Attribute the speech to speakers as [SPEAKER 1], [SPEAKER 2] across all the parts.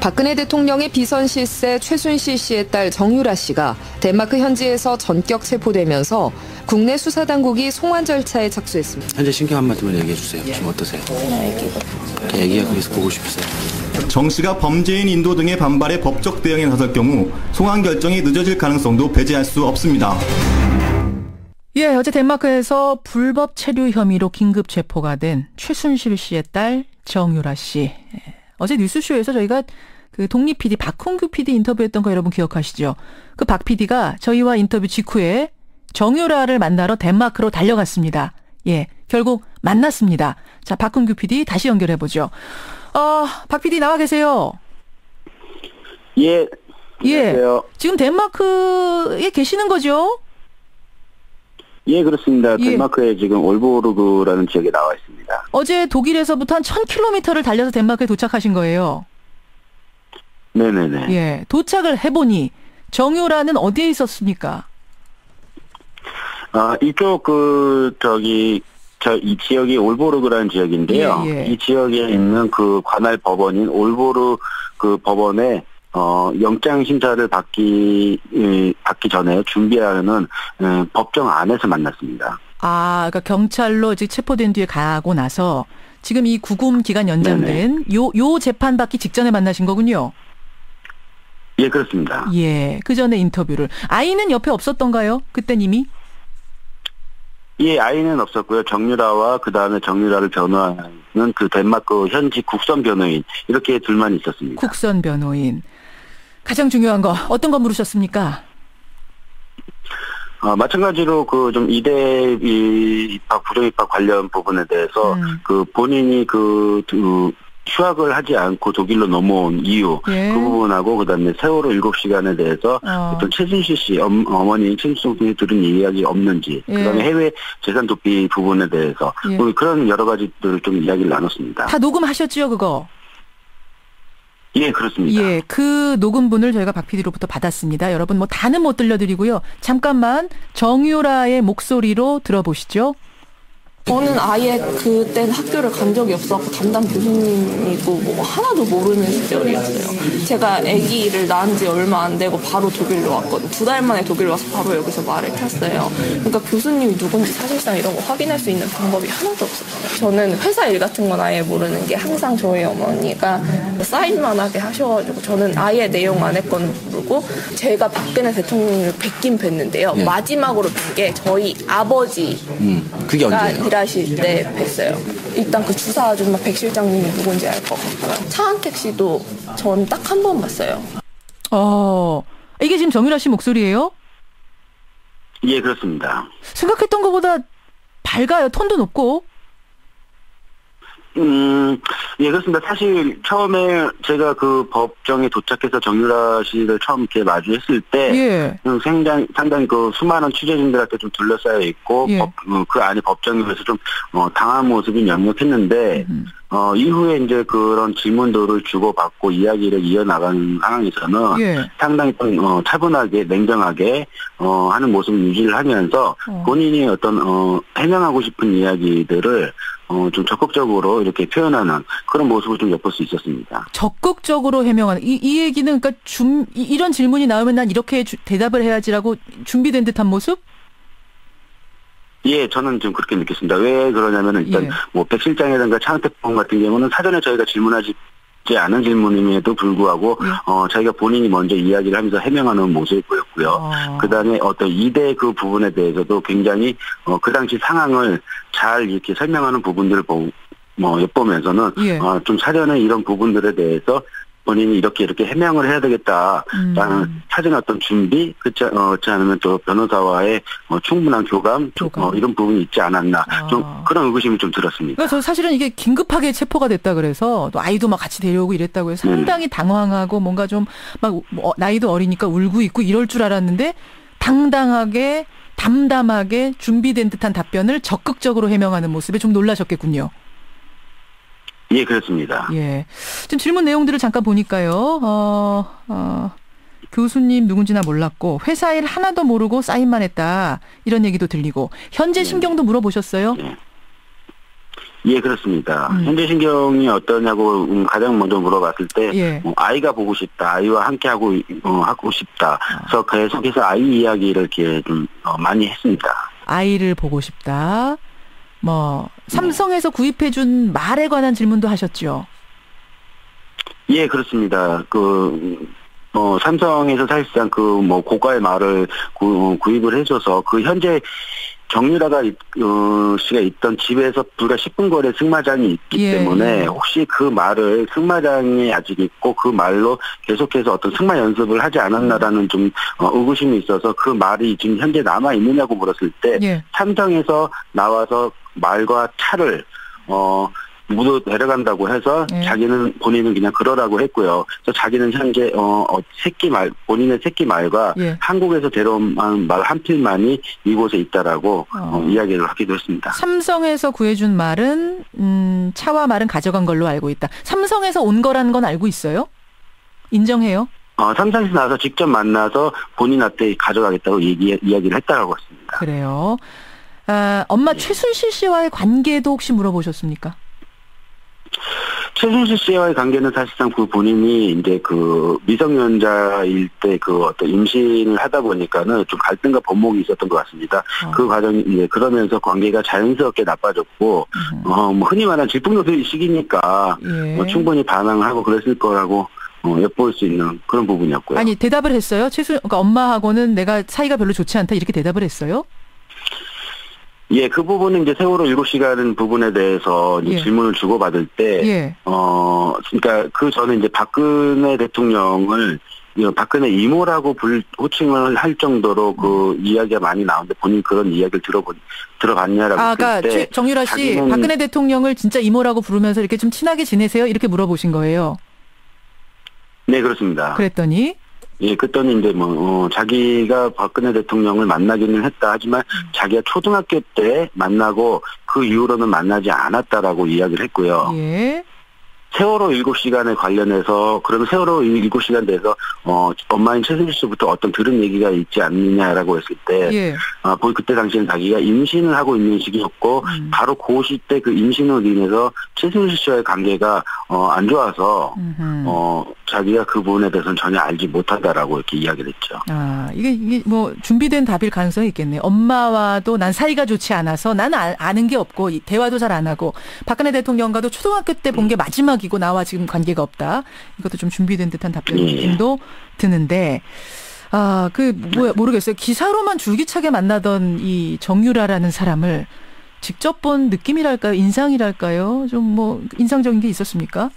[SPEAKER 1] 박근혜 대통령의 비선 실세 최순실 씨의 딸 정유라 씨가 덴마크 현지에서 전격 체포되면서 국내 수사당국이 송환 절차에 착수했습니다.
[SPEAKER 2] 현재 심경 한 말씀을 얘기해 주세요. 지금 어떠세요? 애기가 그래서 보고 싶으세요?
[SPEAKER 3] 정 씨가 범죄인 인도 등의 반발에 법적 대응에 나설 경우 송환 결정이 늦어질 가능성도 배제할 수 없습니다.
[SPEAKER 4] 예, 어제 덴마크에서 불법 체류 혐의로 긴급 체포가 된 최순실 씨의 딸 정유라 씨. 어제 뉴스쇼에서 저희가 그 독립 PD 박홍규 PD 인터뷰했던 거 여러분 기억하시죠? 그 박 PD가 저희와 인터뷰 직후에 정유라를 만나러 덴마크로 달려갔습니다. 예, 결국 만났습니다. 자, 박홍규 PD 다시 연결해보죠. 박 PD 나와 계세요?
[SPEAKER 5] 예. 안녕하세요.
[SPEAKER 4] 예. 지금 덴마크에 계시는 거죠?
[SPEAKER 5] 예, 그렇습니다. 덴마크에 지금 올보르그라는 지역에 나와 있습니다.
[SPEAKER 4] 어제 독일에서부터 한 1000km를 달려서 덴마크에 도착하신 거예요?
[SPEAKER 5] 네네네.
[SPEAKER 4] 예. 도착을 해보니 정유라는 어디에 있었습니까?
[SPEAKER 5] 이쪽 이 지역이 올보르그라는 지역인데요.
[SPEAKER 4] 예.
[SPEAKER 5] 이 지역에 있는 그 관할 법원인 올보르 그 법원에 영장 심사를 받기 전에 준비하는 법정 안에서 만났습니다.
[SPEAKER 4] 그러니까 경찰로 이제 체포된 뒤에 가고 나서 지금 이 구금 기간 연장된 요 재판 받기 직전에 만나신 거군요.
[SPEAKER 5] 예, 그렇습니다.
[SPEAKER 4] 예, 그 전에 인터뷰를. 아이는 옆에 없었던가요? 그땐 이미?
[SPEAKER 5] 예, 아이는 없었고요. 정유라와 그 다음에 정유라를 변호하는 그 덴마크 현지 국선 변호인 이렇게 둘만 있었습니다.
[SPEAKER 4] 국선 변호인. 가장 중요한 거 어떤 거 물으셨습니까?
[SPEAKER 5] 마찬가지로 그 좀 이대 입학 부정 입학 관련 부분에 대해서 그 본인이 휴학을 하지 않고 독일로 넘어온 이유 그 부분하고 그다음에 세월호 7시간에 대해서 어떤 최순실 씨 어머니 최순실이 들은 이야기 없는지 그다음에 해외 재산 도피 부분에 대해서 그런 여러 가지들을 좀 이야기를 나눴습니다.
[SPEAKER 4] 다 녹음하셨죠, 그거?
[SPEAKER 5] 예, 그렇습니다.
[SPEAKER 4] 예, 그 녹음분을 저희가 박 PD로부터 받았습니다. 여러분 뭐 다는 못 들려드리고요. 잠깐만 정유라의 목소리로 들어보시죠.
[SPEAKER 6] 저는 아예 그땐 학교를 간 적이 없었고 담당 교수님이고 뭐 하나도 모르는 시절이었어요. 제가 아기를 낳은 지 얼마 안 되고 바로 독일로 왔거든요. 2달 만에 독일 와서 바로 여기서 말을 탔어요. 그러니까 교수님이 누군지 사실상 이런 거 확인할 수 있는 방법이 하나도 없었어요. 저는 회사 일 같은 건 아예 모르는 게 항상 저희 어머니가 사인만 하게 하셔가지고 저는 아예 내용 안 했건 모르고 제가 박근혜 대통령을 뵙긴 뵀는데요. 마지막으로 뵌 게 저희 아버지
[SPEAKER 2] 그게 언제예요?
[SPEAKER 6] 일하실 때 뵀어요. 일단 그 주사 아줌마 백 실장님이 누군지 알 것 같고요. 차은택 씨도 전 딱 한 번 봤어요.
[SPEAKER 4] 이게 지금 정유라 씨 목소리예요?
[SPEAKER 5] 예, 그렇습니다.
[SPEAKER 4] 생각했던 것보다 밝아요. 톤도 높고.
[SPEAKER 5] 예, 그렇습니다. 사실 처음에 제가 그 법정에 도착해서 정유라 씨를 처음 이렇게 마주했을 때 상당히 그 수많은 취재진들한테 좀 둘러싸여 있고 그 안에 법정에서 좀 당한 모습이 역력했는데 이후에 이제 그런 질문들을 주고받고 이야기를 이어나가는 상황에서는 상당히 좀 차분하게 냉정하게 하는 모습을 유지를 하면서 본인이 어떤 해명하고 싶은 이야기들을 좀 적극적으로 이렇게 표현하는 그런 모습을 좀 엿볼 수 있었습니다.
[SPEAKER 4] 적극적으로 해명하는 이 얘기는 그러니까 이런 질문이 나오면 난 이렇게 대답을 해야지라고 준비된 듯한 모습?
[SPEAKER 5] 예, 저는 좀 그렇게 느꼈습니다. 왜 그러냐면은 일단 뭐 백 실장이라든가 차은택 법 같은 경우는 사전에 저희가 질문하지 않은 질문임에도 불구하고 자기가 본인이 먼저 이야기를 하면서 해명하는 모습을 보였고요. 그다음에 어떤 이대 그 부분에 대해서도 굉장히 그 당시 상황을 잘 이렇게 설명하는 부분들을 엿보면서는 좀 사전에 이런 부분들에 대해서 본인이 이렇게 해명을 해야 되겠다라는 사전 어떤 준비, 그렇지 않으면 또 변호사와의 충분한 교감. 이런 부분이 있지 않았나. 좀 그런 의구심이 좀 들었습니다.
[SPEAKER 4] 그러니까 저 사실은 이게 긴급하게 체포가 됐다 그래서 또 아이도 막 같이 데려오고 이랬다고 해서 상당히 당황하고 뭔가 좀 막 나이도 어리니까 울고 있고 이럴 줄 알았는데 당당하게 담담하게 준비된 듯한 답변을 적극적으로 해명하는 모습에 좀 놀라셨겠군요.
[SPEAKER 5] 예, 그렇습니다.
[SPEAKER 4] 예. 지금 질문 내용들을 잠깐 보니까요. 교수님 누군지나 몰랐고 회사 일 하나도 모르고 사인만 했다. 이런 얘기도 들리고 현재 심경도 물어보셨어요?
[SPEAKER 5] 예, 그렇습니다. 현재 신경이 어떠냐고 가장 먼저 물어봤을 때
[SPEAKER 4] 예.
[SPEAKER 5] 아이가 보고 싶다, 아이와 함께 하고 싶다. 그래서 계속해서 아이 이야기를 이렇게 좀 많이 했습니다.
[SPEAKER 4] 아이를 보고 싶다. 뭐 삼성에서 구입해준 말에 관한 질문도 하셨죠.
[SPEAKER 5] 예, 그렇습니다. 삼성에서 사실상 고가의 말을 구입을 해줘서 현재 정유라가 씨가 있던 집에서 불과 10분 거리에 승마장이 있기
[SPEAKER 4] 예,
[SPEAKER 5] 때문에
[SPEAKER 4] 예.
[SPEAKER 5] 혹시 그 말을 승마장에 아직 있고 그 말로 계속해서 어떤 승마 연습을 하지 않았나라는 좀 의구심이 있어서 그 말이 지금 현재 남아 있느냐고 물었을 때
[SPEAKER 4] 예.
[SPEAKER 5] 삼성에서 나와서 말과 차를 모두 데려간다고 해서 본인은 그냥 그러라고 했고요. 그래서 자기는 현재 본인의 새끼 말과
[SPEAKER 4] 예.
[SPEAKER 5] 한국에서 데려온 말 한 필만이 이곳에 있다라고 이야기를 하기도 했습니다.
[SPEAKER 4] 삼성에서 구해준 말은 차와 말은 가져간 걸로 알고 있다. 삼성에서 온 거라는 건 알고 있어요? 인정해요?
[SPEAKER 5] 삼성에서 나와서 직접 만나서 본인한테 가져가겠다고 이야기를 했다고 했습니다.
[SPEAKER 4] 그래요. 엄마 최순실 씨와의 관계도 혹시 물어보셨습니까?
[SPEAKER 5] 최순실 씨와의 관계는 사실상 본인이 이제 미성년자일 때 어떤 임신을 하다 보니까는 좀 갈등과 번복이 있었던 것 같습니다. 그 과정이 이제 그러면서 관계가 자연스럽게 나빠졌고, 흔히 말하는 질풍노도의 시기니까
[SPEAKER 4] 예.
[SPEAKER 5] 충분히 반항하고 그랬을 거라고 엿볼 수 있는 그런 부분이었고요.
[SPEAKER 4] 아니 대답을 했어요? 그러니까 엄마하고는 내가 사이가 별로 좋지 않다 이렇게 대답을 했어요?
[SPEAKER 5] 예, 그 부분은 이제 세월호 7시간 부분에 대해서 이제
[SPEAKER 4] 예.
[SPEAKER 5] 질문을 주고받을 때,
[SPEAKER 4] 예.
[SPEAKER 5] 그러니까 저는 이제 박근혜 대통령을 박근혜 이모라고 호칭을 할 정도로 이야기가 많이 나오는데 본인 그런 이야기를 들어봤냐라고 했을
[SPEAKER 4] 그러니까
[SPEAKER 5] 때
[SPEAKER 4] 정유라 씨, 박근혜 대통령을 진짜 이모라고 부르면서 이렇게 좀 친하게 지내세요? 이렇게 물어보신 거예요?
[SPEAKER 5] 네, 그렇습니다.
[SPEAKER 4] 그랬더니?
[SPEAKER 5] 예, 그랬더니 이제 자기가 박근혜 대통령을 만나기는 했다 하지만 자기가 초등학교 때 만나고 그 이후로는 만나지 않았다라고 이야기를 했고요.
[SPEAKER 4] 예.
[SPEAKER 5] 세월호 7시간에 관련해서 그러면 세월호 7시간 대해서 엄마인 최순실 씨부터 어떤 들은 얘기가 있지 않느냐라고 했을 때
[SPEAKER 4] 예.
[SPEAKER 5] 그때 당시에는 자기가 임신을 하고 있는 시기였고 바로 그 시때 그 임신으로 인해서 최순실 씨와의 관계가 안 좋아서 자기가 그 부분에 대해서는 전혀 알지 못한다라고 이렇게 이야기를 했죠.
[SPEAKER 4] 이게 뭐 준비된 답일 가능성이 있겠네요. 엄마와도 난 사이가 좋지 않아서 나는 아는 게 없고 대화도 잘 안 하고 박근혜 대통령과도 초등학교 때 본 게 마지막이고 나와 지금 관계가 없다. 이것도 좀 준비된 듯한 답변 느낌도 드는데 모르겠어요. 기사로만 줄기차게 만나던 이 정유라라는 사람을 직접 본 느낌이랄까요? 인상이랄까요? 좀 인상적인 게 있었습니까?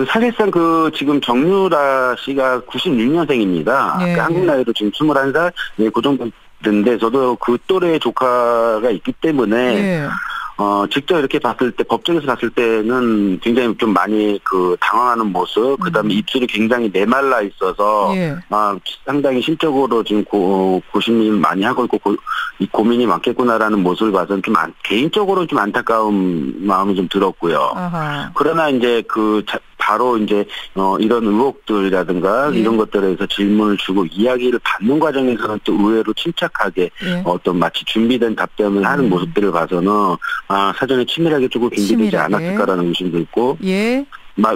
[SPEAKER 5] 사실상 지금 정유라 씨가 96년생입니다.
[SPEAKER 4] 예,
[SPEAKER 5] 한국 나이로 지금 21살? 네, 그 정도 되는데 저도 그 또래의 조카가 있기 때문에
[SPEAKER 4] 예.
[SPEAKER 5] 직접 이렇게 봤을 때, 법정에서 봤을 때는 굉장히 좀 많이 당황하는 모습, 그 다음에 입술이 굉장히 메말라 있어서,
[SPEAKER 4] 예.
[SPEAKER 5] 상당히 심적으로 지금 고심이 많이 하고 있고, 고민이 많겠구나라는 모습을 봐서는 개인적으로 좀 안타까운 마음이 좀 들었고요.
[SPEAKER 4] 아하.
[SPEAKER 5] 그러나 이제 바로 이제 이런 의혹들이라든가
[SPEAKER 4] 예.
[SPEAKER 5] 이런 것들에 대해서 질문을 주고 이야기를 받는 과정에서는 또 의외로 침착하게
[SPEAKER 4] 예.
[SPEAKER 5] 어떤 마치 준비된 답변을 하는 모습들을 봐서는 사전에 치밀하게 조금 준비되지 않았을까라는 의심도 있고
[SPEAKER 4] 예.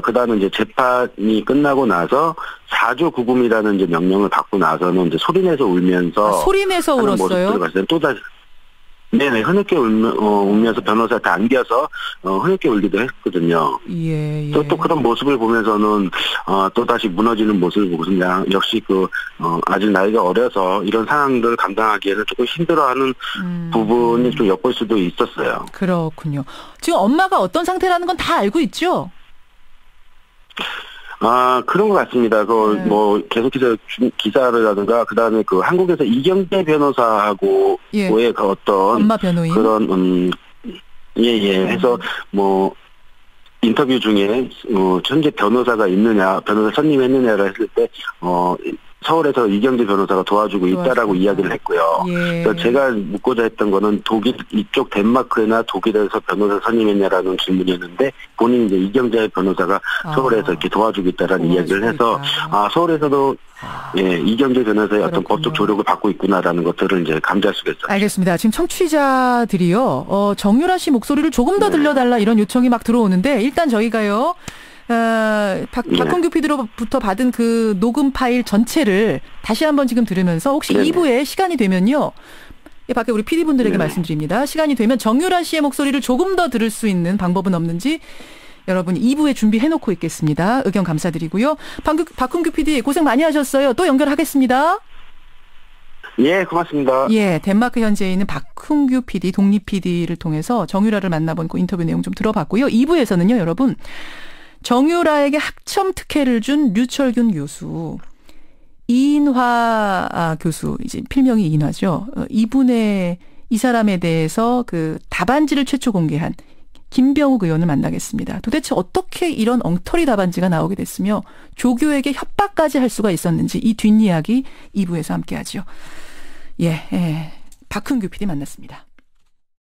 [SPEAKER 5] 그다음에 이제 재판이 끝나고 나서 사조 구금이라는 이제 명령을 받고 나서는 이제 소리내서 울면서
[SPEAKER 4] 소리내서
[SPEAKER 5] 하는
[SPEAKER 4] 울었어요?
[SPEAKER 5] 모습들을 봤을 때 또다시 네네, 흐느껴 울면서 변호사한테 안겨서, 흐느껴 울기도 했거든요.
[SPEAKER 4] 예.
[SPEAKER 5] 또 그런 모습을 보면서는, 또다시 무너지는 모습을 보고서 그냥 역시 아직 나이가 어려서 이런 상황들을 감당하기에는 조금 힘들어하는 부분이 좀 엿볼 수도 있었어요.
[SPEAKER 4] 그렇군요. 지금 엄마가 어떤 상태라는 건 다 알고 있죠?
[SPEAKER 5] 그런 것 같습니다. 계속해서 기사라든가, 그 다음에 한국에서 이경재 변호사하고의
[SPEAKER 4] 예.
[SPEAKER 5] 어떤.
[SPEAKER 4] 엄마 변호인.
[SPEAKER 5] 그런, 해서 인터뷰 중에, 현재 변호사 선임했느냐를 했을 때, 서울에서 이경재 변호사가 도와주고 있다라고 이야기를 했고요.
[SPEAKER 4] 예.
[SPEAKER 5] 그래서 제가 묻고자 했던 거는 독일 이쪽 덴마크나 독일에서 변호사 선임했냐라는 질문이었는데 본인이 이제 이경재 변호사가 서울에서 이렇게 도와주고 있다라는 이야기를 해서 서울에서도 예, 이경재 변호사의 어떤 법적 조력을 받고 있구나라는 것들을 이제 감지할 수가 있어요.
[SPEAKER 4] 알겠습니다. 지금 청취자들이요, 정유라 씨 목소리를 조금 더 들려달라 이런 요청이 막 들어오는데 일단 저희가요. 박홍규 PD로부터 받은 그 녹음 파일 전체를 다시 한번 지금 들으면서 혹시 2부에 시간이 되면요. 밖에 우리 PD분들에게 말씀드립니다. 시간이 되면 정유라 씨의 목소리를 조금 더 들을 수 있는 방법은 없는지 여러분 2부에 준비해놓고 있겠습니다. 의견 감사드리고요. 박홍규 PD 고생 많이 하셨어요. 또 연결하겠습니다.
[SPEAKER 5] 예, 고맙습니다.
[SPEAKER 4] 예, 덴마크 현지에 있는 박홍규 PD, 독립 PD를 통해서 정유라를 만나본 그 인터뷰 내용 좀 들어봤고요. 2부에서는요, 여러분. 정유라에게 학점 특혜를 준 류철균 교수, 이인화 교수, 이제 필명이 이인화죠. 이 사람에 대해서 그 답안지를 최초 공개한 김병욱 의원을 만나겠습니다. 도대체 어떻게 이런 엉터리 답안지가 나오게 됐으며 조교에게 협박까지 할 수가 있었는지 이 뒷이야기 2부에서 함께하죠. 예, 박흥규 PD 만났습니다.